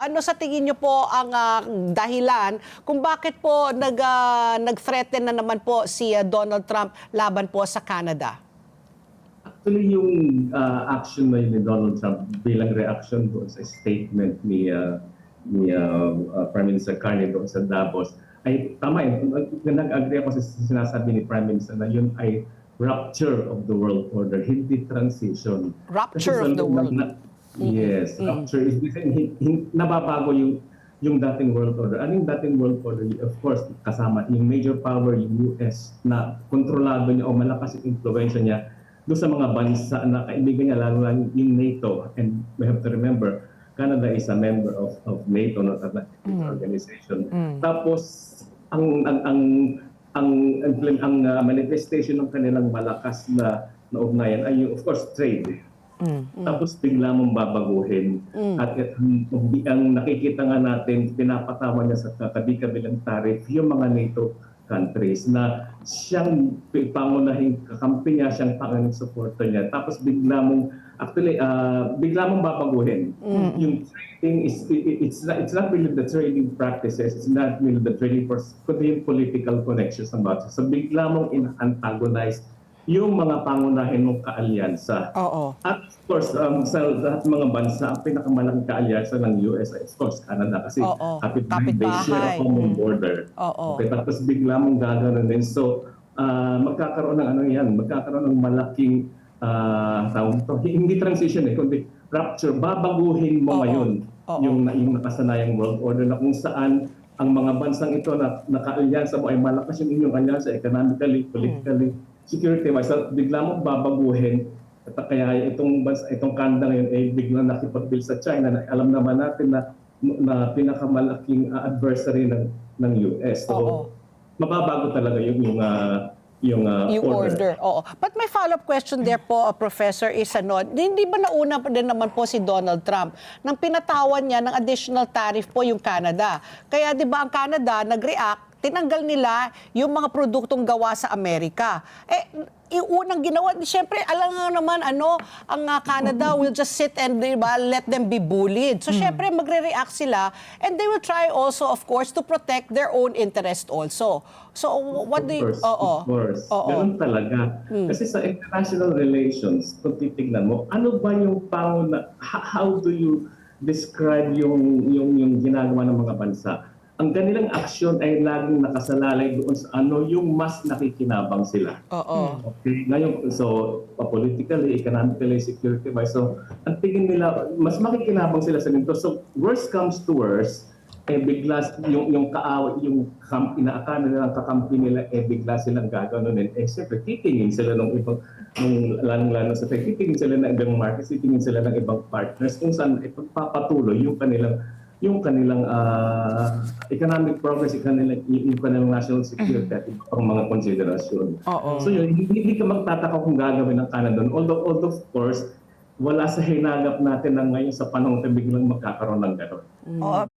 Ano sa tingin niyo po ang dahilan kung bakit po nag-threaten na naman po si Donald Trump laban po sa Canada? Actually, yung action na yun ni Donald Trump bilang reaction doon sa statement ni Prime Minister Carney doon sa Davos, ay tama yun. Nag-agree ako sa sinasabi ni Prime Minister na yun ay rupture of the world order, hindi transition. Rupture of the world. Yes, rupture is nababago yung dating world order. Ano yung dating world order? Of course, kasama yung major power, yung US, na kontrolado niya o malakas yung influensya niya doon sa mga bansa na kaibigan niya, lalo lang yung NATO. And we have to remember, Canada is a member of NATO, not an organization. Tapos, ang manifestation ng kanilang malakas na ugnayan ay yung, of course, trade. Tapos bigla mong babaguhin. At ang nakikita nga natin, pinapatawa niya sa kabi-kabilang tariff yung mga NATO countries na siyang pangunahing kakampi niya, siyang pangunahing supporter niya. Tapos bigla mong babaguhin. Yung trading it's not really the trading practices, it's not really the trading kundi yung political connections ng bawat. So bigla mong in-antagonize yung mga pangunahin mong kaalyansa. At of course, sa lahat mga bansa, ang pinakamalaking kaalyansa ng US ay of course Canada kasi kapitbahay, share a common border. Okay, tapos bigla mong gagawin din. So, magkakaroon ng malaking hindi transition kundi rupture. Babaguhin mo ngayon yung nakasanayang world order na kung saan ang mga bansang ito na kaalyansa mo ay malakas yung inyong alyansa economically, politically, security-wise, bigla mong babaguhin. At kaya itong Canada ngayon ay biglang nakipag-deal sa China na alam naman natin na pinakamalaking adversary ng US. So, mababago talaga yung order. But may follow-up question there po, Professor, is hindi ba nauna pa din naman po si Donald Trump nang pinatawan niya ng additional tariff po yung Canada? Kaya di ba ang Canada nag-react, tinanggal nila yung mga produktong gawa sa Amerika. Yung unang ginawa, siyempre, alam nga naman, ang Canada will just sit and let them be bullied. So, siyempre, magre-react sila and they will try also, of course, to protect their own interest also. So, what do you... Of course. Ganun talaga. Kasi sa international relations, kung titignan mo, ano ba yung how do you describe yung ginagawa ng mga bansa? Ang kanilang aksyon ay laging nakasalalay doon sa yung mas nakikinabang sila. Okay? Ngayon, so, politically, economically, security-wise, so, ang tingin nila, mas makikinabang sila sa nito. So, worst comes to worst, bigla yung kaaway, yung inaakala nilang kakampi nila, bigla silang gagawin. Siyempre, titingin sila ng ibang, lalong-lalo sa titingin sila ng ibang markets, titingin sila ng ibang partners, kung saan ipagpapatuloy yung kanilang economic progress, yung kanilang national security at iba pang mga konsiderasyon. So yun, hindi ka magtataka kung gagawin ng Canada. Although of course, wala sa hinagap natin na ngayon sa panahon na biglang magkakaroon ng gano'n.